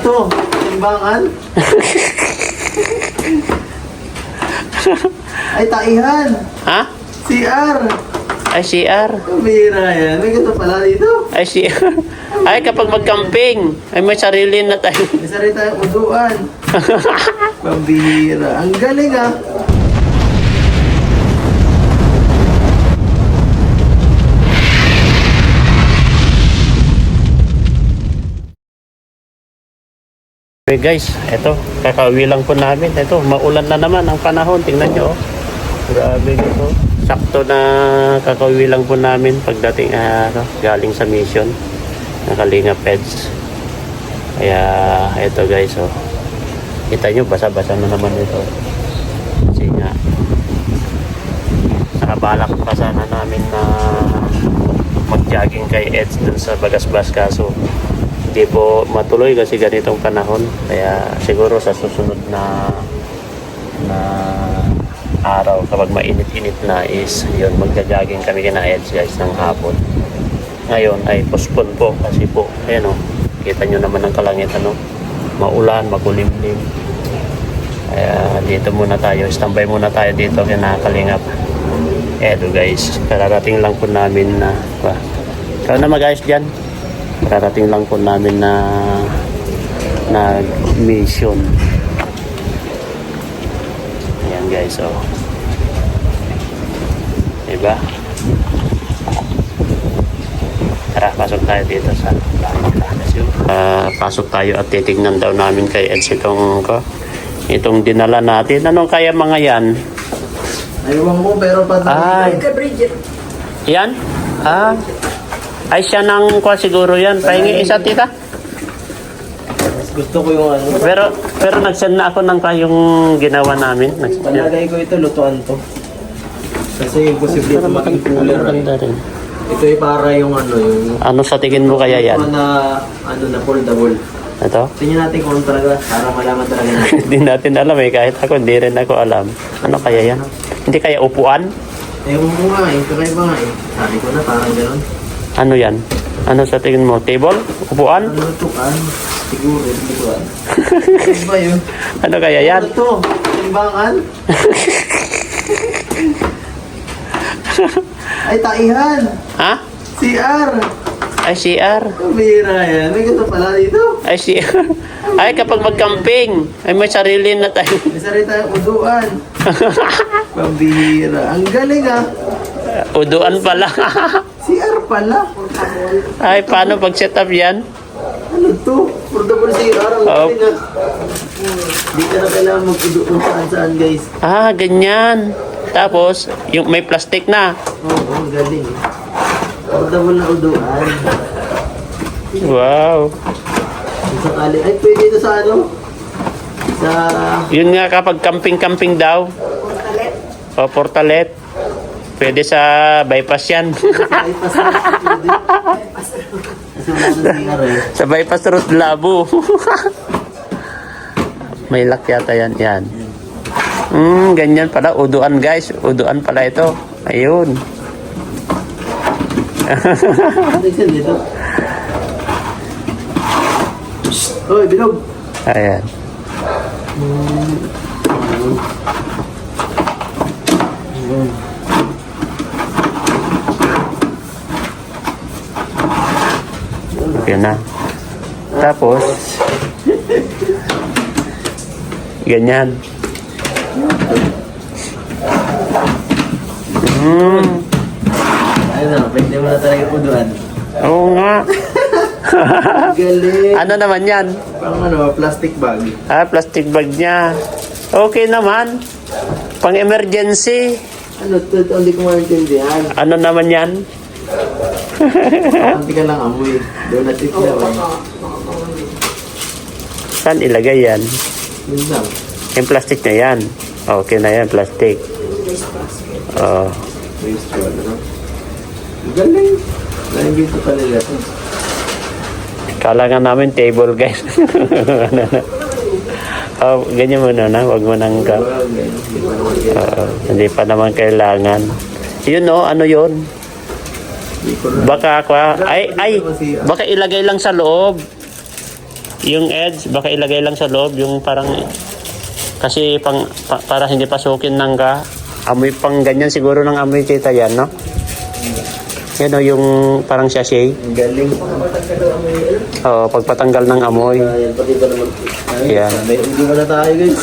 to? Timbangan? Ay, taihan. Ha? CR. Ay, CR. Bira yan. May ganito pala dito. Ay, CR. Ay, kapag mag-camping, ay may sarili na tayo. May sarili tayong uduan. Pambira. Ang galing ah. Okay guys, eto, kakauwi lang po namin. Eto, maulan na naman ang panahon. Tingnan nyo, oh. Grabe dito. Sakto na kakauwi lang po namin pagdating galing sa mission ng Kalinga Peds. Kaya, eto guys, oh. Kita nyo, basa-basa na naman ito. Kasi nga, nakabalak pa sana namin na mag-jogging kay Eds dun sa Bagasbas, kaso hindi po matuloy kasi ganitong panahon. Kaya siguro sa susunod na araw, kapag mainit-init na, is yun, magja-jogging kami kina Eds guys ng hapon. Ngayon ay postpone po kasi po, ayan o, kita nyo naman ang kalangitan, no? Maulan, makulimlim. Kaya dito muna tayo, standby muna tayo dito kina Kalingap. Eto guys, kararating lang po namin na ikaw na mag-ayos dyan. Kararating lang po namin na mission. Ayan guys, oh. Diba? Tara, pasok tayo dito sa pasok tayo at titignan daw namin kay Eds itong dinala natin. Anong kaya mga yan? Aywan ko pero Ay. Yan? Ah. Ay siya nang kwa siguro yan. Pahingi isa tita. gusto ko yung ano. Pero nag-send na ako ng kayong ginawa namin. Palagay ko ito, lutuan to. Kasi imposible ito maging cooler. Rin. Ito ay para yung ano, yung... Ano sa tingin mo kaya yan? Na foldable. Ito? Tingnan natin kung ano talaga, para malaman talaga natin. Hindi natin alam eh. Kahit ako, hindi rin ako alam. Ano kaya yan? Hindi kaya upuan? Ewan ko nga eh, kakaiba nga eh. Sabi ko na parang gano'n. Ano yan? Ano sa tingin mo? Table? Upuan? Ano lutuan? Siguro, lutuan. Ano ba yun? Ano kaya yan? Ano to? Timbangan? Ay, taihan! Ha? CR! Ay, CR. Bira yan. May ganito pala dito. Ay, CR. Ay, kapag mag-camping, ay may sarili na tayo. May sarili tayong uduan. Pambira. Ang galing ah. Uduan pala. CR pala. Ay, paano pag-set up yan? Ano to? Portable CR. Ang Oh. galing ah. Hindi ka na kailangan mag-uduan saan guys. Ah, ganyan. Tapos, yung may plastic na. Oo, ang galing. Portable na uduan. Wow. Kung sakali. Ay, pwede ito sa ano? Sa... Yun nga kapag camping-camping daw. Portalet. O, portalet. Pwede sa bypass yan. Bypass na. Pwede. Kasi wala na CR eh. Sa bypass road Labo. May lock yata yan. Yan. Ganyan pala. Uduan guys. Uduan pala ito. Ayun. Tingnan dito. Hoy, bilog. Ayan. Yun na. Tapos, ganyan. Ayun na, pwede mo na talaga uduan. Oo nga. Galing. Ano naman yan? Pang ano, plastic bag. Ah, plastic bag niya. Okay naman. Pang emergency. Ano to? Hindi ko maintindihan. Ano naman yan? Kanti ka lang amoy. Doon natin sila. Saan ilagay yan? Yun lang. Yung plastic na yan. Okay na yan, plastic. Oh. Waste ko, ano? Galing. Galing dito pa nila to. Kala nga namin table, guys. Oh, ganyan mo na. Huwag mo nang hindi pa naman kailangan. Yun no, ano yun? Baka baka ilagay lang sa loob. Yung edge, baka ilagay lang sa loob, yung parang, kasi para hindi pasukin ng amoy pang ganyan siguro ng amoy tita yan, no? Yan o, yung parang sachet. Ang galing. Pagpatanggal ang amoy. Oo, pagpatanggal ng amoy. Yan, pati ba naman. Yan. May ulo na tayo guys.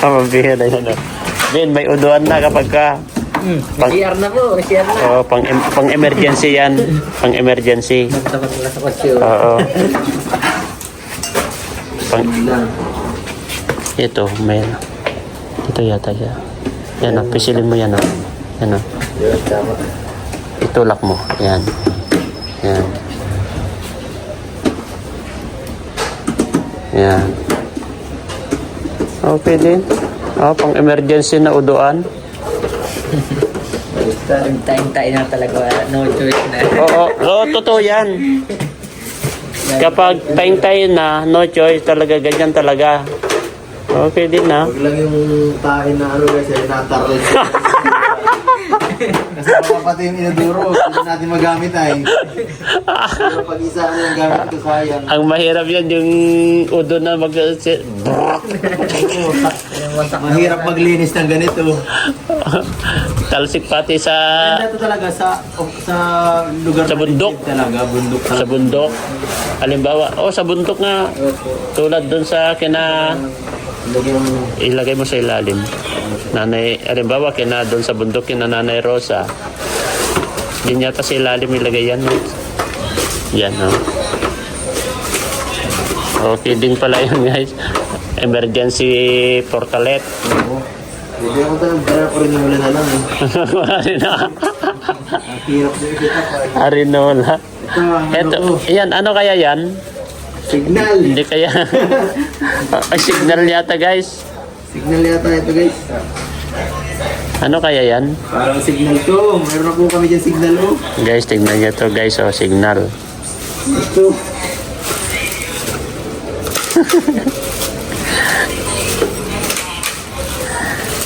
Mabihin na yan. Ben, may uduan na kapag ka. Pang, CR na po, CR na. oh, pang emergency yan. Pang emergency. Magtapat na sa kotse. Oo. Pang, Lang. ito, may ito yata yan. Yan o, pisilin mo yan o. Yan o. Yan, tama. Itulak mo. Yan. Yan. Yan. Okay din. Oh, pang emergency na uduan. Time-time na talaga. No choice na. Oo, totoo yan. Kapag time na, no choice talaga, ganyan talaga. Okay din na. Huwag lang yung tayo na ano guys, ay natarot. Kasi baka pati yung inaduro, hindi natin magamit ay. Pero pag isa yung gamit ko sayang. Ang mahirap yan yung udo na mag... Mahirap maglinis ng ganito. Talsik pati sa Ito talaga sa lugar Sa na bundok. ligid talaga, bundok sa bundok. Halimbawa, sa bundok nga. Tulad dun sa ilagay mo sa ilalim. Nanay, halimbawa, doon sa bundok kina Nanay Rosa. Din yata sa ilalim ilagay yan. Yan, no? Okay din pala yun, guys. Emergency portalet. Hindi ako talagang dara ko rin yung wala na lang eh. Ang hirap din kita pa. Arinola. Ito, Yan, ano kaya yan? signal. Hindi kaya. Ay, signal yata, guys. Signal yata ito guys. Ano kaya yan? Parang signal to. Meron na po kami dyan signal oh. Guys, tignan nyo to, guys. Signal. Ito.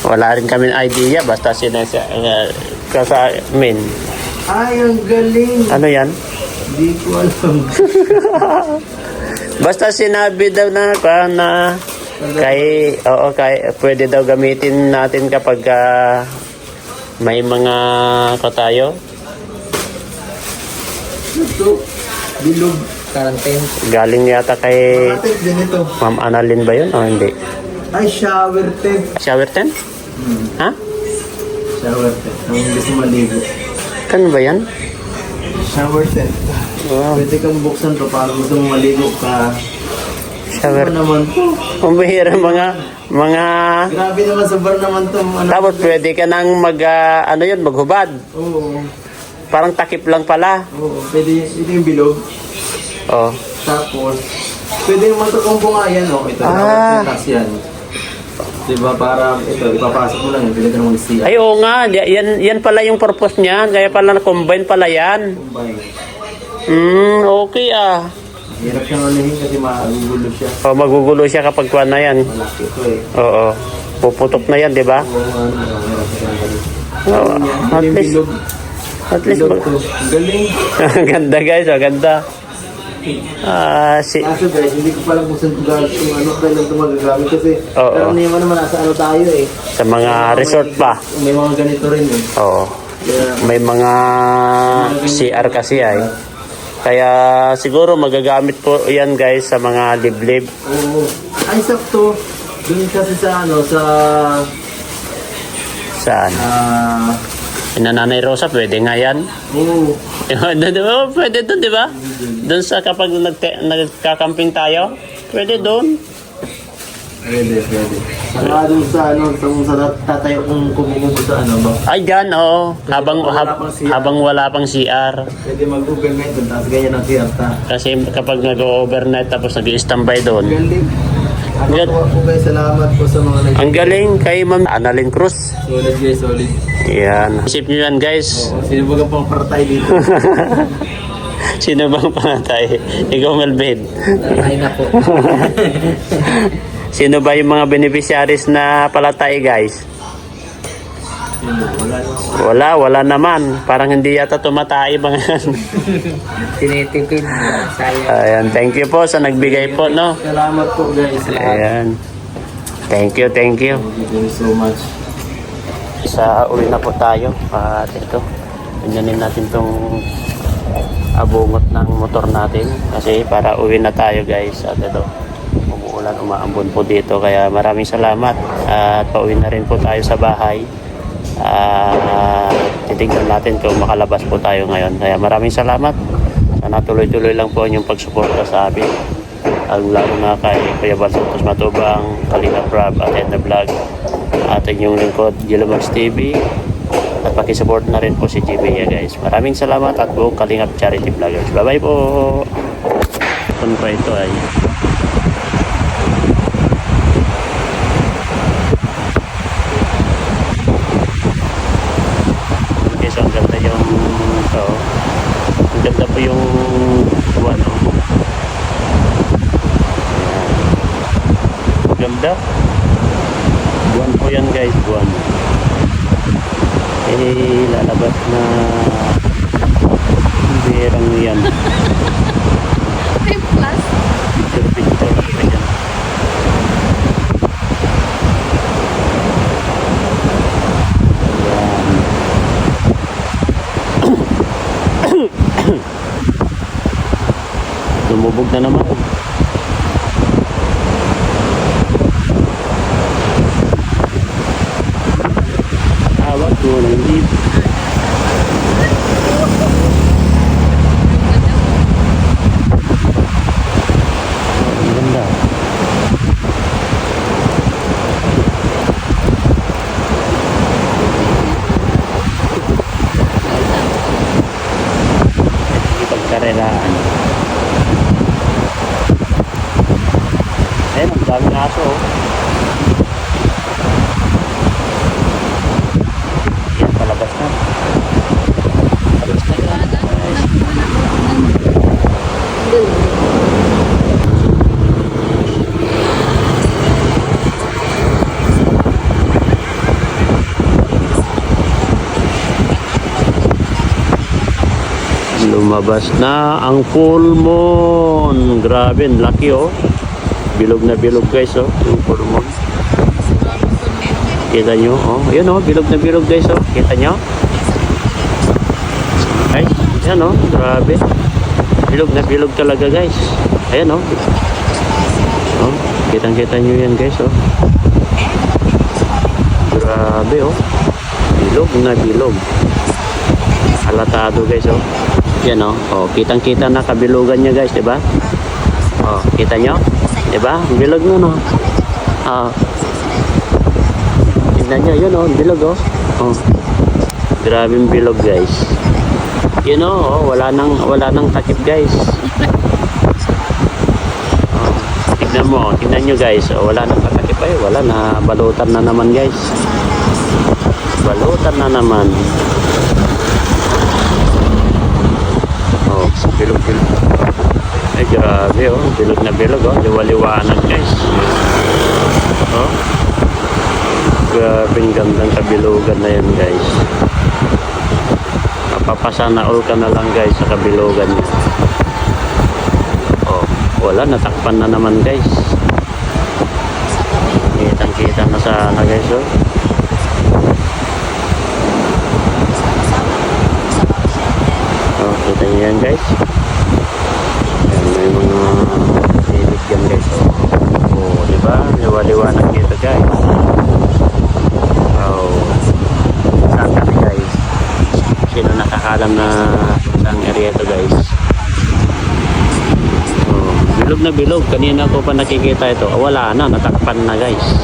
Wala rin kami idea. Basta kasamin. Ay, ang galing. Ano yan? Hindi ko alam. Basta sinabi daw na pwede daw gamitin natin kapag may mga tayo. Ito. Bilog. Quarantine. Galing yata kay Bakit ganito? Ma'am Annalyn ba yun o hindi? Ay, shower tent. Shower tent? Ha? Shower tent. Ang gusto maligo. Kan ba yan? Shower tent. Wow. Pwede kang buksan to para gusto mo maligo ka. Shower. Ano naman to? Pambihira mga Grabe naman sa bar naman to. Ano? tapos pwede ka nang maghubad. Oo. Parang takip lang pala. Oo. Pwede, ito yung bilog. Oh. Tapos, pwede naman ito kung bungayan, oh. Ito, tapos yan. Diba, para ito, ipapasok mo lang yun. Pwede ka naman siya. Ay, oo nga. Yan pala yung purpose niyan. Kaya pala na-combine pala yan. Kumbay. Okay ah. Hirap siyang alihin kasi magugulo siya. Magugulo siya kapag kuha na yan. Malaki ito eh. Oo. Puputok na yan, di ba? Oo, hirap siyang alihin. Oo, at Yung least, bilog. at least, Bilog to. Ang galing. ang ganda guys, ang ganda. Kaso guys, hindi ko palang kung saan ko gamit kung ano kailan ito magagamit kasi Oo. pero naman nasa ano tayo eh. Sa mga resort pa. May mga ganito rin eh. Oo. Kaya, May mga CR kasi ay. Kaya siguro magagamit po yan guys sa mga liblib. oo. Ay, sakto. Doon kasi sa ano, Saan? Nanay Rosa, pwede nga yan. oo. Pwede doon, di ba? Doon sa kapag nagkakamping tayo, pwede doon. Pwede. Saka doon sa ano, sa tatayo kung kumukubo sa ano ba. Ay, dyan, oh. Habang wala pang CR. Pwede mag-overnight doon, tapos ganyan ang tiyarta. Kasi kapag nag-overnight tapos nag-i-standby doon. Galing. Ako Good. po guys, salamat po sa mga Ang galing kay Ma'am Annalyn Cruz. Solid guys, solid. Yan. Isip nyo yan guys. Oo, sino ba pang partay dito? Sino bang pangatay? Ikaw, Melvin. Ay na po. Sino ba yung mga beneficiaries na palatay guys? Wala naman. Parang hindi yata tumatay mga yan. Tinitipid. Sayang. Ayan, thank you po sa nagbigay po, no? Salamat po guys. Lahat. Ayan. Thank you. Thank you so much. Sa uwi na po tayo. At ito, ganyanin natin tong abungot ng motor natin. Kasi para uwi na tayo guys. At ito, umuulan, umaambon po dito. Kaya maraming salamat. At pauwi na rin po tayo sa bahay. Titignan natin kung makalabas po tayo ngayon. Kaya maraming salamat. Sana tuloy-tuloy lang po yung pagsuporta sa amin. Lalo na kay Kuya Bal Santos Matubang, Kalingap Rob at Edna Vlog. At inyong lingkod, Gilomax TV. At pakisupport na rin po si Jimmy guys. Maraming salamat at buong Kalingap Charity Vloggers. Bye-bye po! Ito pa ito ay guys, ang ganda yung ito. Ang ganda po yung ano. Ganda. Buwan po yan guys, buwan. Lalabas na birang yan. Picture. Ayan. Lumubog na naman. Awat ko ng jeep. Ang ganda. Pagkareraan. Ayun, ang daming aso. Yan, palabas na. Palabas na. Lumabas na ang full moon. Grabe, ang laki oh. Bilog na bilog guys oh. Yung full moon. Kita nyo oh. Ayan oh, bilog na bilog guys oh. Kita nyo? Ay, ayan oh. Grabe. Bilog na bilog talaga guys. Ayan oh. Oh, kitang-kita nyo yan guys oh. Grabe oh. Bilog na bilog. Halatado guys oh. Yan oh. Oh, kitang-kita na kabilugan niya guys, 'di ba? Oh, kita nyo? 'Di ba? Bilog na no. Ah. Tingnan niyo, 'yun oh, bilog oh. Oh. Grabing bilog guys. You know, oh, wala nang takip guys. Oh, tingnan niyo guys. Oh, wala nang takip ay, wala na, balutan na naman guys. Balutan na naman. Bilog-bilog. Ay, grabe oh. Bilog na bilog oh. Liwaliwanag guys. Oh. Grabe ang gandang kabilugan na yan guys. Mapapasana all ka na lang guys sa kabilugan niya. Oh. Wala, natakpan na naman guys. Kitang-kita na sana guys oh. Oh, kita nyo yan guys. Yan, may mga silig yan guys. Oh, diba? Liwaliwanag dito guys. Oh, saan kami guys? Sino nakakalam na saan area ito guys? Oh, bilog na bilog. Kanina ko pa nakikita ito. Oh, wala na, natakpan na guys.